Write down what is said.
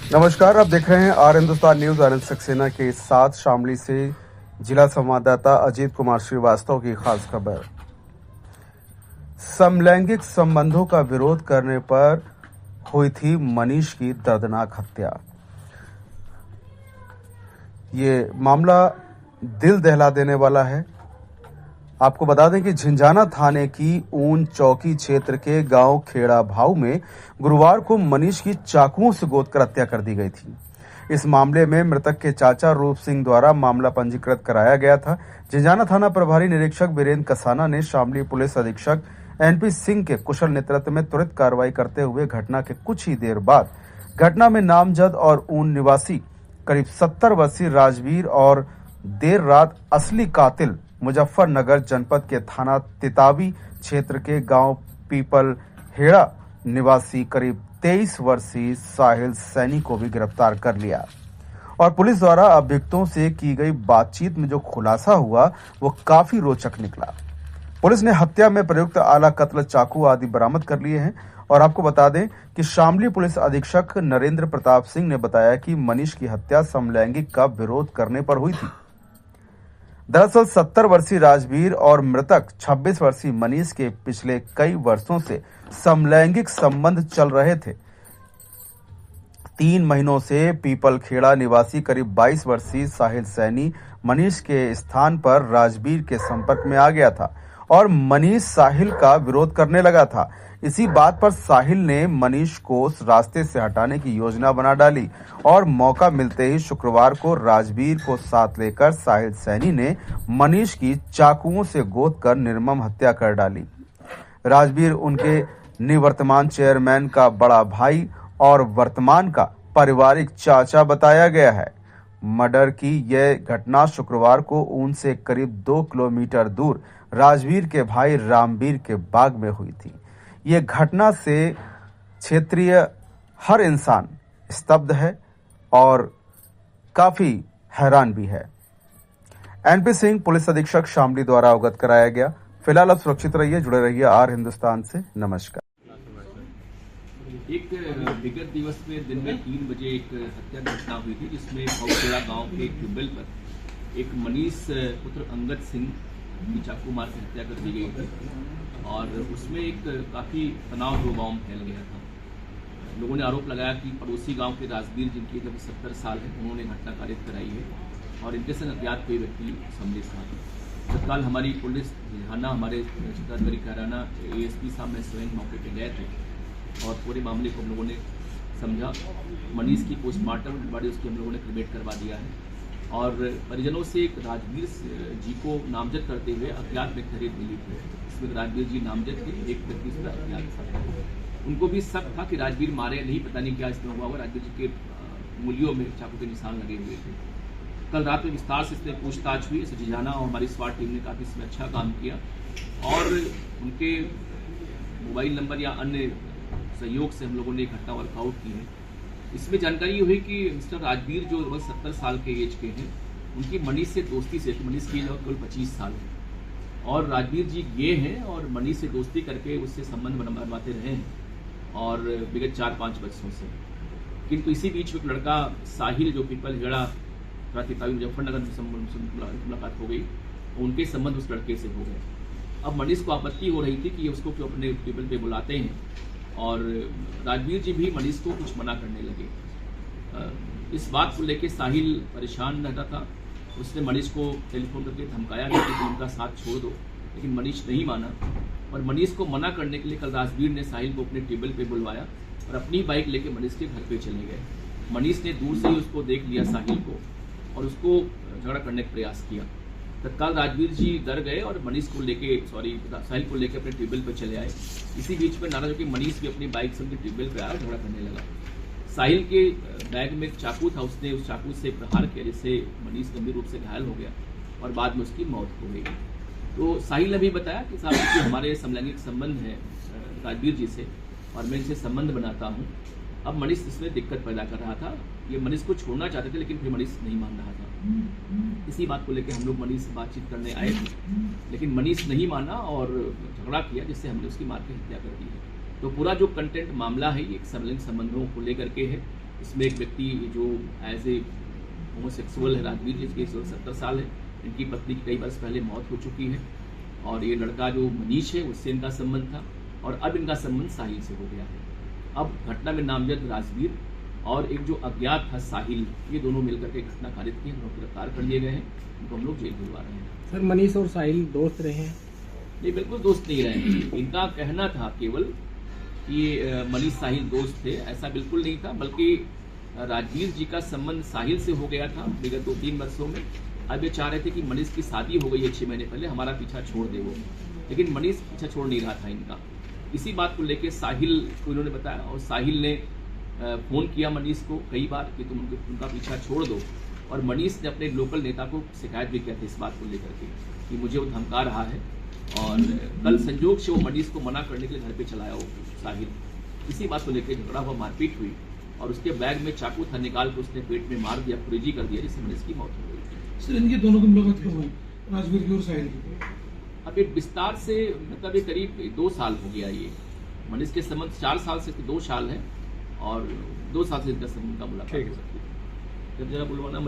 नमस्कार, आप देख रहे हैं आर हिंदुस्तान न्यूज। आनंद सक्सेना के साथ शामली से जिला संवाददाता अजीत कुमार श्रीवास्तव की खास खबर। समलैंगिक संबंधों का विरोध करने पर हुई थी मनीष की दर्दनाक हत्या। ये मामला दिल दहला देने वाला है। आपको बता दें कि झिंझाना थाने की ऊन चौकी क्षेत्र के गांव खेड़ा भाऊ में गुरुवार को मनीष की चाकुओं से गोदकर हत्या कर दी गई थी। इस मामले में मृतक के चाचा रूप सिंह द्वारा मामला पंजीकृत कराया गया था। झिंझाना थाना प्रभारी निरीक्षक वीरेंद्र कसाना ने शामली पुलिस अधीक्षक एनपी सिंह के कुशल नेतृत्व में त्वरित कार्रवाई करते हुए घटना के कुछ ही देर बाद घटना में नामजद और ऊन निवासी करीब 70 वर्षीय राजवीर और देर रात असली कातिल मुजफ्फरनगर जनपद के थाना तितावी क्षेत्र के गांव पीपल हेड़ा निवासी करीब 23 वर्षीय साहिल सैनी को भी गिरफ्तार कर लिया। और पुलिस द्वारा अभियुक्तों से की गई बातचीत में जो खुलासा हुआ वो काफी रोचक निकला। पुलिस ने हत्या में प्रयुक्त आला कत्ल, चाकू आदि बरामद कर लिए हैं। और आपको बता दें कि शामली पुलिस अधीक्षक नरेंद्र प्रताप सिंह ने बताया कि मनीष की हत्या समलैंगिक का विरोध करने पर हुई थी। दरअसल 70 वर्षीय राजवीर और मृतक 26 वर्षीय मनीष के पिछले कई वर्षों से समलैंगिक संबंध चल रहे थे। 3 महीनों से पीपल खेड़ा निवासी करीब 22 वर्षीय साहिल सैनी मनीष के स्थान पर राजवीर के संपर्क में आ गया था और मनीष साहिल का विरोध करने लगा था। इसी बात पर साहिल ने मनीष को उस रास्ते से हटाने की योजना बना डाली और मौका मिलते ही शुक्रवार को राजवीर को साथ लेकर साहिल सैनी ने मनीष की चाकुओं से गोदकर निर्मम हत्या कर डाली। राजवीर उनके निवर्तमान चेयरमैन का बड़ा भाई और वर्तमान का पारिवारिक चाचा बताया गया है। मर्डर की यह घटना शुक्रवार को ऊन से करीब 2 किलोमीटर दूर राजवीर के भाई रामवीर के बाग में हुई थी। ये घटना से क्षेत्रीय हर इंसान स्तब्ध है और काफी हैरान भी है। एनपी सिंह पुलिस अधीक्षक शामली द्वारा अवगत कराया गया। फिलहाल आप सुरक्षित रहिए, जुड़े रहिए आर हिंदुस्तान से। नमस्कार। एक विगत दिवस में दिन में 3 बजे एक हत्या घटना हुई थी जिसमें भौखेड़ा गांव के एक ट्यूबवेल पर एक मनीष पुत्र अंगद सिंह की चाकू मार की हत्या कर दी गई थी और उसमें एक काफ़ी तनाव जो गाँव में फैल गया था। लोगों ने आरोप लगाया कि पड़ोसी गांव के राजवीर जिनकी जब 70 साल है उन्होंने घटना कारित कराई है और इनके संग अज्ञात कोई व्यक्ति सम्मिलित था। तत्काल हमारी पुलिस झिंझाना, हमारे छत्तीसगढ़ कराना एएसपी साहब में स्वयं मौके पर गए थे और पूरे मामले को हम लोगों ने समझा। मनीष की पोस्टमार्टम बॉडी उसकी हम लोगों ने क्रिमेट करवा दिया है और परिजनों से एक राजवीर जी को नामजद करते हुए अज्ञात व्यक्ति मिली थी। इसमें राजवीर जी नामजद थे, एक व्यक्ति इसमें अज्ञात था। उनको भी शक था कि राजवीर मारे नहीं, पता नहीं क्या इसमें हुआ होगा। राजवीर जी के मूलियों में चाकू के निशान लगे हुए थे। कल रात में विस्तार से इसमें पूछताछ हुई। झिंझाना और हमारी स्वाट टीम ने काफ़ी इसमें अच्छा काम किया और उनके मोबाइल नंबर या अन्य सहयोग से हम लोगों ने घटना वर्कआउट की है। इसमें जानकारी हुई कि मिस्टर राजवीर जो लगभग 70 साल के एज के हैं, उनकी मनीष से दोस्ती से, मनीष की लगभग केवल 25 साल है और राजवीर जी ये हैं और मनीष से दोस्ती करके उससे संबंध बनवाते रहे हैं और विगत 4-5 वर्षों से। किंतु इसी बीच एक लड़का साहिल जो पीपल हेड़ा मुजफ्फरनगर में मुलाकात हो गई, उनके संबंध उस लड़के से हो गए। अब मनीष को आपत्ति हो रही थी कि उसको क्यों अपने टेबल पे बुलाते हैं और राजवीर जी भी मनीष को कुछ मना करने लगे। इस बात को लेकर साहिल परेशान रहता था। उसने मनीष को टेलीफोन करके धमकाया कि तुम उनका साथ छोड़ दो, लेकिन मनीष नहीं माना और मनीष को मना करने के लिए कल राजवीर ने साहिल को अपने टेबल पे बुलवाया और अपनी बाइक लेके मनीष के घर पे चले गए। मनीष ने दूर से ही उसको देख लिया साहिल को और उसको झगड़ा करने का प्रयास किया। तत्काल राजवीर जी डर गए और मनीष को लेके साहिल को लेके अपने टेबल पर चले आए। इसी बीच में नाराज होकर मनीष भी अपनी बाइक से उनके टेबल पर आया, झगड़ा करने लगा। साहिल के बैग में एक चाकू था, उसने उस चाकू से प्रहार किया जिससे मनीष गंभीर रूप से घायल हो गया और बाद में उसकी मौत हो गई। तो साहिल ने भी बताया कि साहब कि हमारे समलैंगिक संबंध है राजवीर जी से और मैं इनसे संबंध बनाता हूँ। अब मनीष इसमें दिक्कत पैदा कर रहा था। ये मनीष को छोड़ना चाहते थे लेकिन फिर मनीष नहीं मान रहा था। इसी बात को लेकर हम लोग मनीष से बातचीत करने आए थे, लेकिन मनीष नहीं माना और झगड़ा किया जिससे हमने उसकी मार के हत्या कर दी है। तो पूरा जो कंटेंट मामला है ये समलैंगिक संबंधों को लेकर के है इसमें एक व्यक्ति जो एज ए होमोसेक्सुअल है, राजवीर, जिसकी 70 साल है। इनकी पत्नी की कई वर्ष पहले मौत हो चुकी है और ये लड़का जो मनीष है उससे इनका संबंध था और अब इनका संबंध साहिल से हो गया है। अब घटना में नामजद राजवीर और एक जो अज्ञात था साहिल, ये दोनों मिलकर के घटना कारित की, हम लोग गिरफ्तार कर लिए गए हैं, उनको हम लोग जेल भिजवा रहे हैं। सर, मनीष और साहिल दोस्त रहे हैं? ये बिल्कुल दोस्त नहीं रहे। इनका कहना था केवल कि मनीष साहिल दोस्त थे, ऐसा बिल्कुल नहीं था, बल्कि राजवीर जी का संबंध साहिल से हो गया था विगत 2-3 वर्षों में। अब ये चाह रहे थे कि मनीष की शादी हो गई है 6 महीने पहले, हमारा पीछा छोड़ दे वो, लेकिन मनीष पीछा छोड़ नहीं रहा था इनका। इसी बात को लेकर साहिल को इन्होंने बताया और साहिल ने फ़ोन किया मनीष को कई बार कि तुम उनका पीछा छोड़ दो, और मनीष ने अपने लोकल नेता को शिकायत भी किया था इस बात को लेकर के कि मुझे वो धमका रहा है, और कल संजोग से वो मनीष को मना करने के लिए घर पे चलाया वो साहिल। इसी बात को लेकर झगड़ा हुआ, मारपीट हुई और उसके बैग में चाकू था, निकाल के उसने पेट में मार दिया, खुरेजी कर दिया, जिससे मनीष की मौत हो गई। सर, इनकी दोनों की मुलाकात कब हुई, राजवीर की और साहिल की? अब एक विस्तार से मतलब ये करीब 2 साल हो गया। ये मनीष के संबंध 4 साल से 2 साल है और 2 साल से इनका संबंध का मुलाकात हो सकती है। जब जरा बुलवाना